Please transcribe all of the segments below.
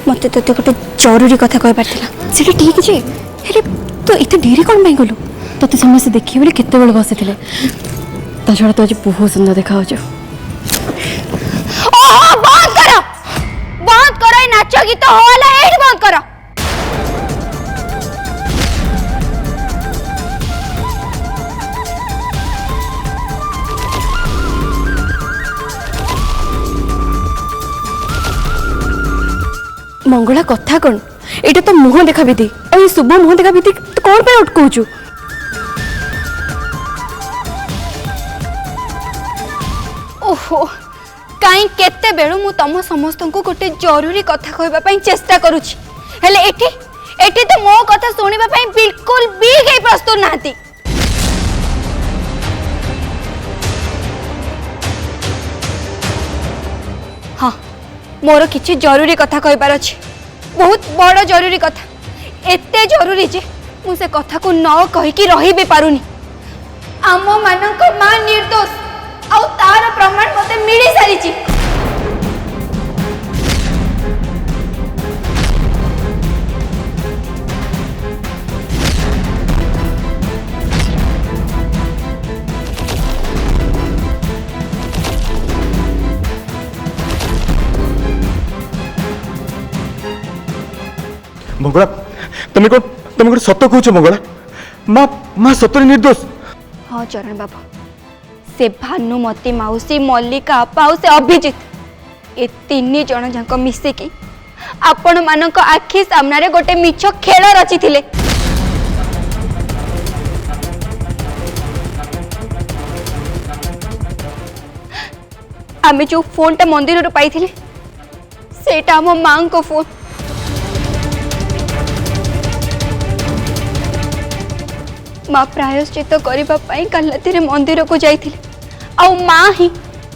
मत तो गोटे जरूरी कथा कह पार्थिला से ठीक जे हेले तो इते डेरी कौन पाई गलु तते समस्त देखिए बोले केते बेल बसी थिले ता छड़ा तो आज बहुत सुंदर देखा हो जो ओहो बंद करो नाच गीत होला एठ बंद करो मंगला कथा कौन एटा तो मुह देखा विधि और शुभ मुह देखा विधि तो कौन पे अटकाउछु ओहो काई केते बेलु मु तम समस्त को गोटे जरूरी कथा कहबा पई चेष्टा करूची हेले एठी तो मो कथा सुनिबा पई बिल्कुल भी गई प्रस्तुत नाती हाँ मोर किछि जरूरी कथा कहबार अछि बहुत बड़ जरूरी कथा एते जरूरी जे मु से कथा को न कहि कि रही भी पारुनी आम मानक मां निर्दोष आउ तार प्रमाण मते मिली सारी छी मंगला तुम सत कहूच मंगला माँ माँ सतरे निर्दोष हाँ चरण बाबा से भानुमती मौसी मल्लिका आपा से अभिजित ए तीन जन जाक मिसिकी आपण मानक आखि सामने गोटे मिछ खेल रची थिले आमे जो फोन टा मंदिर पाई सेटा आम माँ को फोन माँ प्रायश्चित करने कालाती मंदिर को जाइथिले आउ माँ ही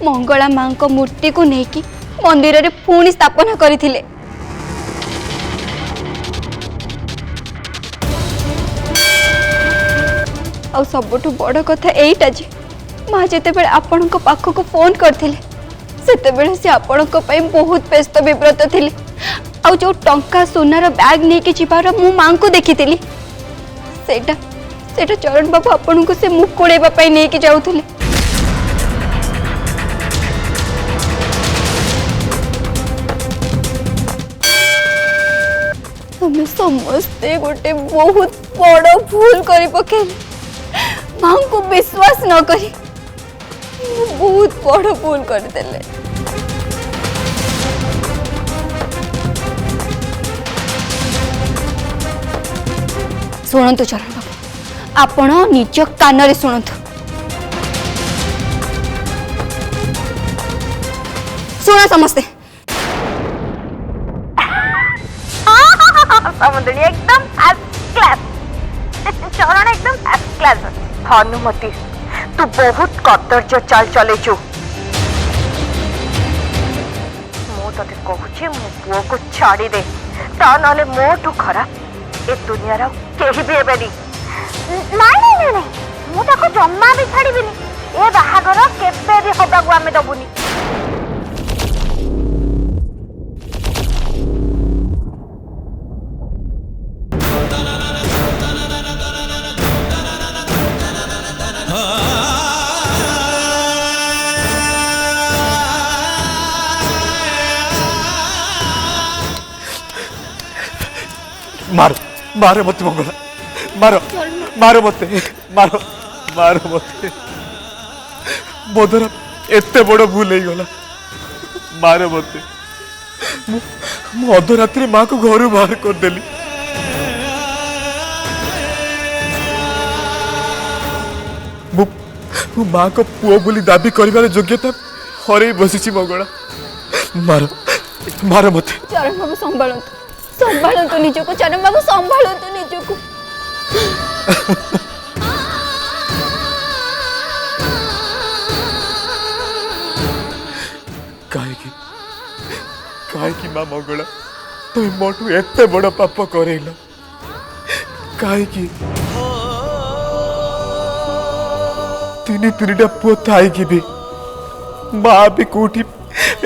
मंगला माँ को मूर्ति को लेकिन मंदिर रे पुणी स्थापना करथिले आउ सबुठु बड़ कथा एटा जे माँ जेते बेले आपण को पाख को फोन करथिले सेते बेले से आपण को पई बहुत व्यस्त विव्रत थिले आउ जो टंका सोनार बैग नहीं कि जिबार मु माँ को देखिथिली सेटा सेटा चरण बाबू आपन को से मुख कोड़ेबा पई नै कि जाउथले। हमें समस्ते गोटे बहुत बड़ भूल करी पकेल। मां को विश्वास न करी बहुत बड़ भूल कर देले। शुणु चरण बाबू आपण निज कान रे शुणु। शुण समस्ते। समुद्री एकदम फर्स्ट क्लास। चरण एकदम फर्स्ट क्लास। भानुमती तू बहुत कदर्य चाल चलेचु। मु तते कहूची मो पुओ को छाड़ी दे ता नले मोठू खराब ए दुनिया रा केही भी हेबेनी। नहीं मु ताको जम्मा भी छाड़ीबिनी। ए बाहागर केबे भी हबागु आमे दबुनी। मारो मारो मत मंगला, मारो मारो मते, मारो मारो मते। मोदर एते बड़ भूल हो गला। मारो मते। मु अधरात्रि माँ को घर बाहर कर देली। मु माँ को पुओ बोली दाबी करिवार योग्यता हरे बसिची मंगला। मारो मारो मते। चरण बाबू संभालतु संभालतु निजको। चरण बाबू संभालतु निजको। काहे माँ मंगला तुम मोटू एते बड़ पाप करेल काहे तीन पुओ थाई कि भी माँ भी कोठी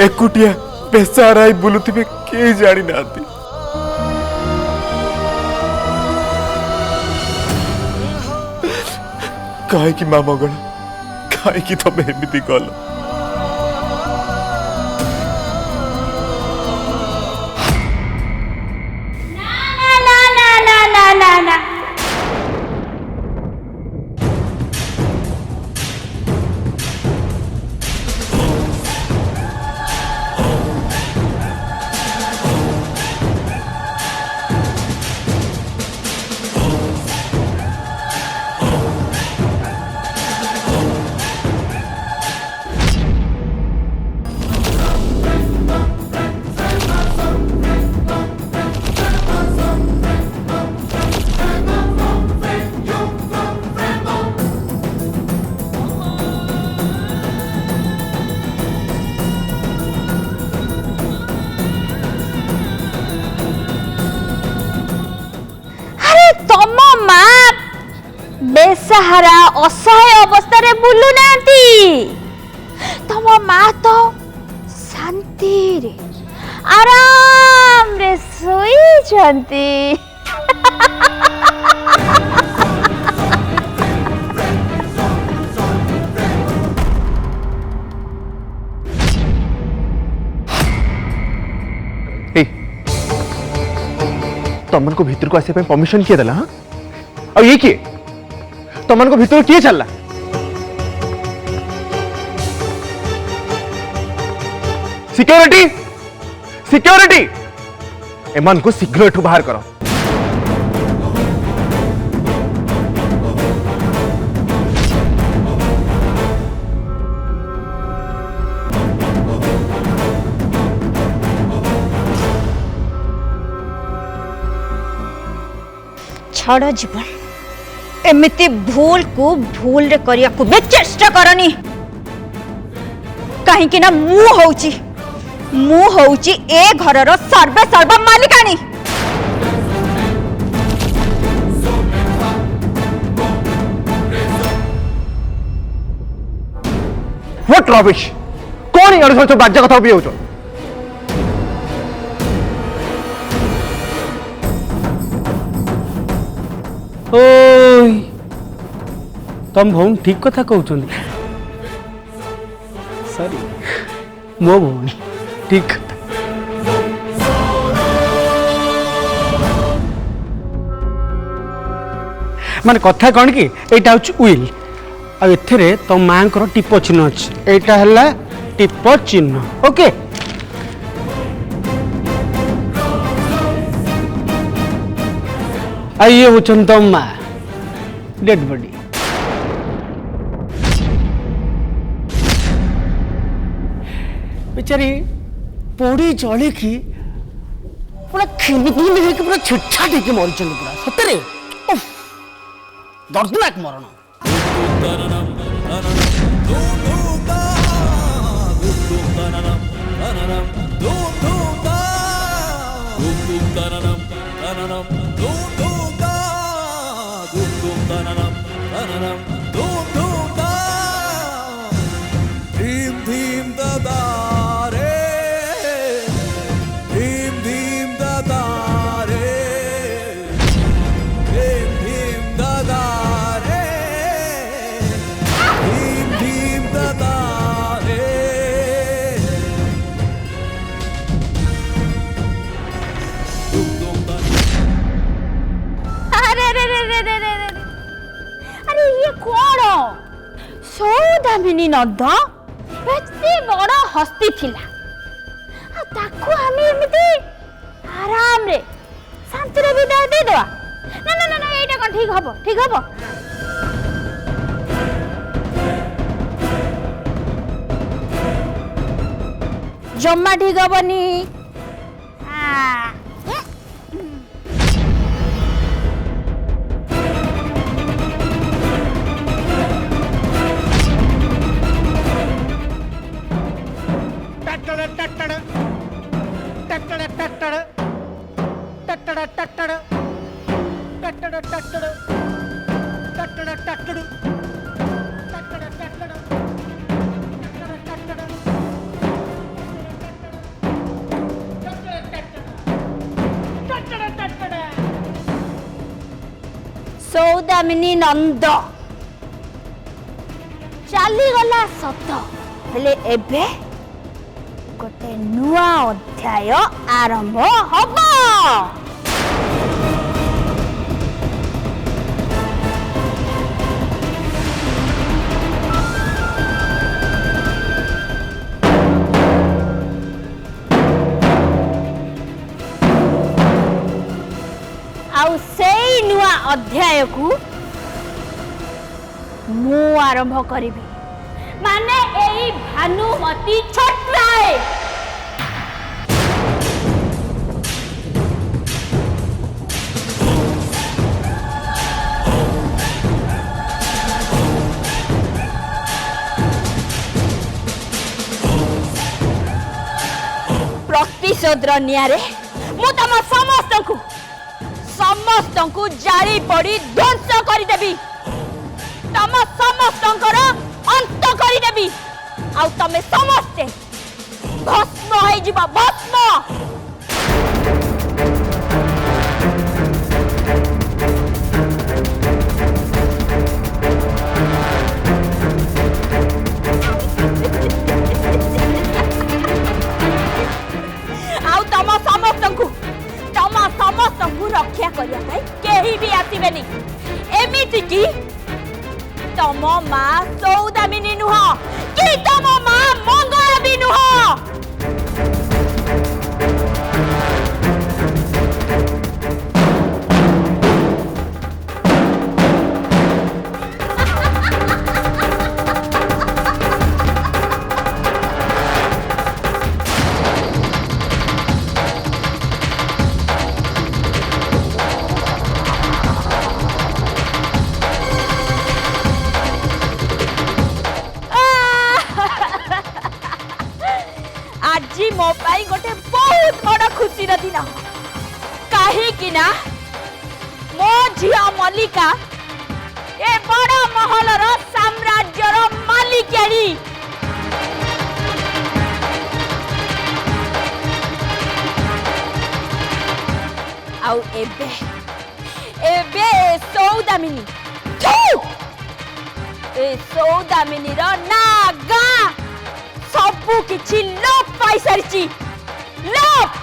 एकुटिया बेसाराई बुलुथिबे के जानी नाती। काहे कि माँ मंगला काहे कि तमे एमिति गल। बेसहारा असहाय अवस्था रे बुलु नांती। तम माँ तो शांति रे आराम रे सोई जंती। तमन को भीतर को आसे पे परमिशन किए देला। हाँ और ये किए तमन को भीतर किए चलला। सिक्योरिटी सिक्योरिटी एमान को शीघ्र एठू बाहर करो। छाड़ जीवन एमिति भूल को भूल रे करिया को बे चेष्टा करनी। कहीं कि ना मु होउची ए घरर सर्वे सर्व मालिकानी। व्हाट रबिश कौन इयार सब बाज्य कथा भी होचो। ओय तुम भौन ठीक कथा कहते सॉरी मो भौनी ठीक कथा माने कथा कौन कि एटा हूँ उइल आउ तुम माँ टिप चिन्ह अच्छे यहाँ है टिप चिन्ह ओके ये हूँ तुम माँ डेड बॉडी बेचारी पोड़ी चढ़ी की पूरा खिंडी खिंडी पूरा छुट्छा टेक मरी पूरा सतरे दर्दनाक मरण सौदामिनी नंद एते बड़ हस्ती थिला आ ताको हमें एमिति आराम रे शांति रे विदाय दे देवा ना ना ना एटा कोन ठीक हबो जम्मा ठीक हबनी सौदामिनी नंद चली गला सत हेले एबे गोटे नुआ अध्याय आरंभ हबो आउ सेई नुआ अध्याय को मु आरंभ करी माने एई भानुमती छटराय प्रतिशोधर नियारे मु तम समस्त को जारी पड़ी ध्वंस करदेवी तम समस्त अंत करदेवी आउ तमे समस्ते भस्म हो जिबा भस्म आउ तम समस्त को रक्षा करिया भाई केही भी आसीबेनी एमिति की तम माँ सौदामिनी नुह कि तम माँ मंगला भी नुह मो पाई गोटे बहुत बड़ खुशी दिन कहीं मो झिया मल्लिका ए बड़ महलर साम्राज्यर मालिकाणी आउ एबे एबे सौदामिनी ए सौदामिनी रो ना गां सबु किछि लोप पाई सारिची लोप।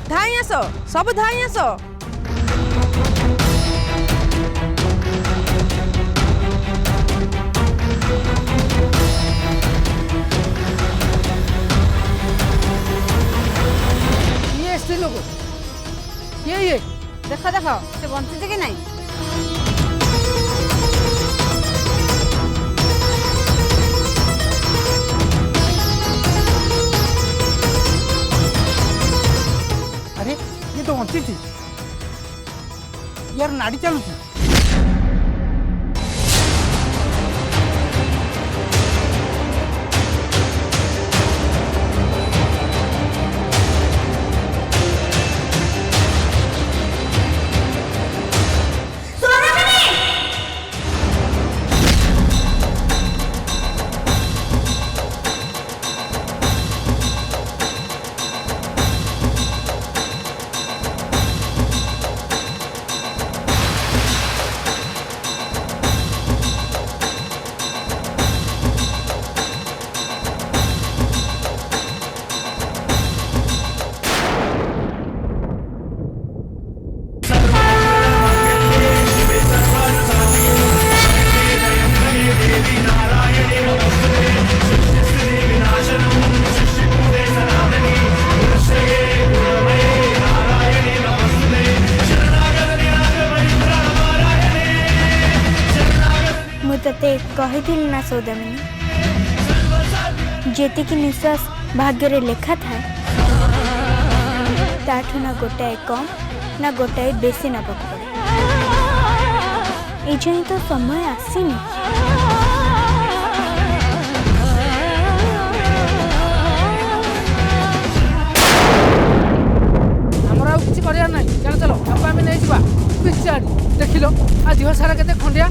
धाई आस सब धाई आस ये स्त्री लोग ये देखो देखो से बंची कि नहीं। अरे ये तो बंची थी यार नाड़ी चलू थी। ते कही ना सौदामिनी जेति की निश्वास भाग्य रे लेखा था ताठू ना गोटाए कम ना गोटाए बेसी ना पड़े ये तो समय आसीनी। हमरा किछि करिया नै चलो चलो आपा में नै जिबा पिचाड़ी देखिलो आ दिह सारा केते खंडिया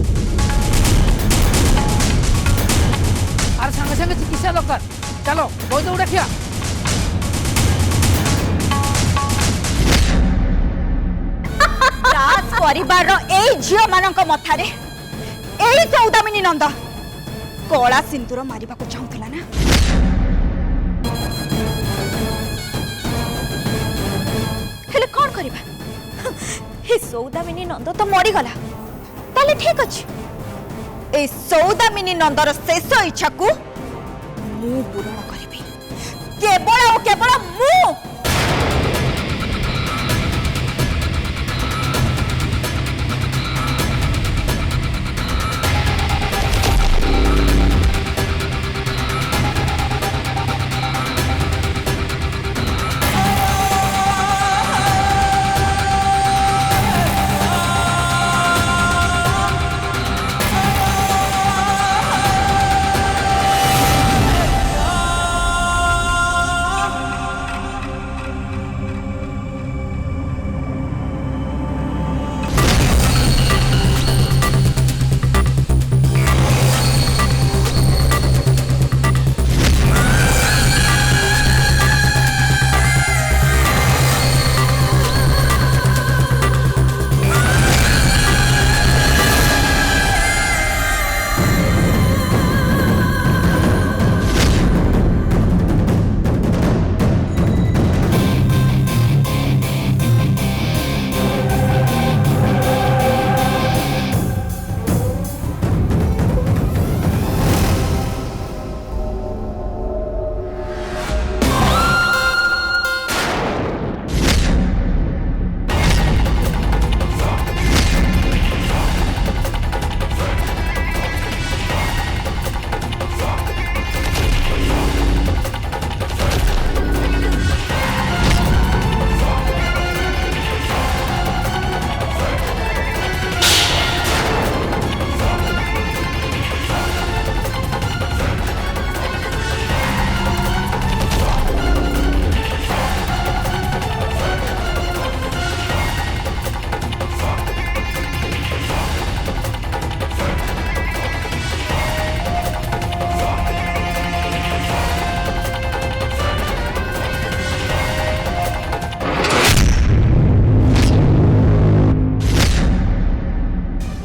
आर संगे संगे चिकित्सा दरकार चलो बहुत उड़ा खिया राज परिवार ए झियो मानक मथारे ए सौदामिनी नंद कला सिंदूर मारिबा को चाहुतला ना। हेले कोन करबा हे सौदामिनी नंद तो मरी गला ताले ठीक अछि ए सौदामिनी नंदर शेष इच्छा को मु पूर्ण करिबी केवल और केवल मु।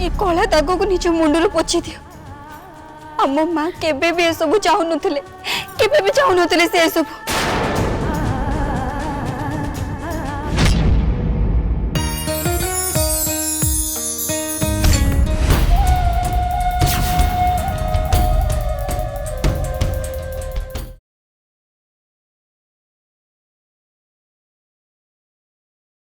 ये कला दाग को निज मुंडू पोछि दियो। आम माँ केबे भी एसबू चाहू नथिले, केबे भी चाहू नथिले से एसबू।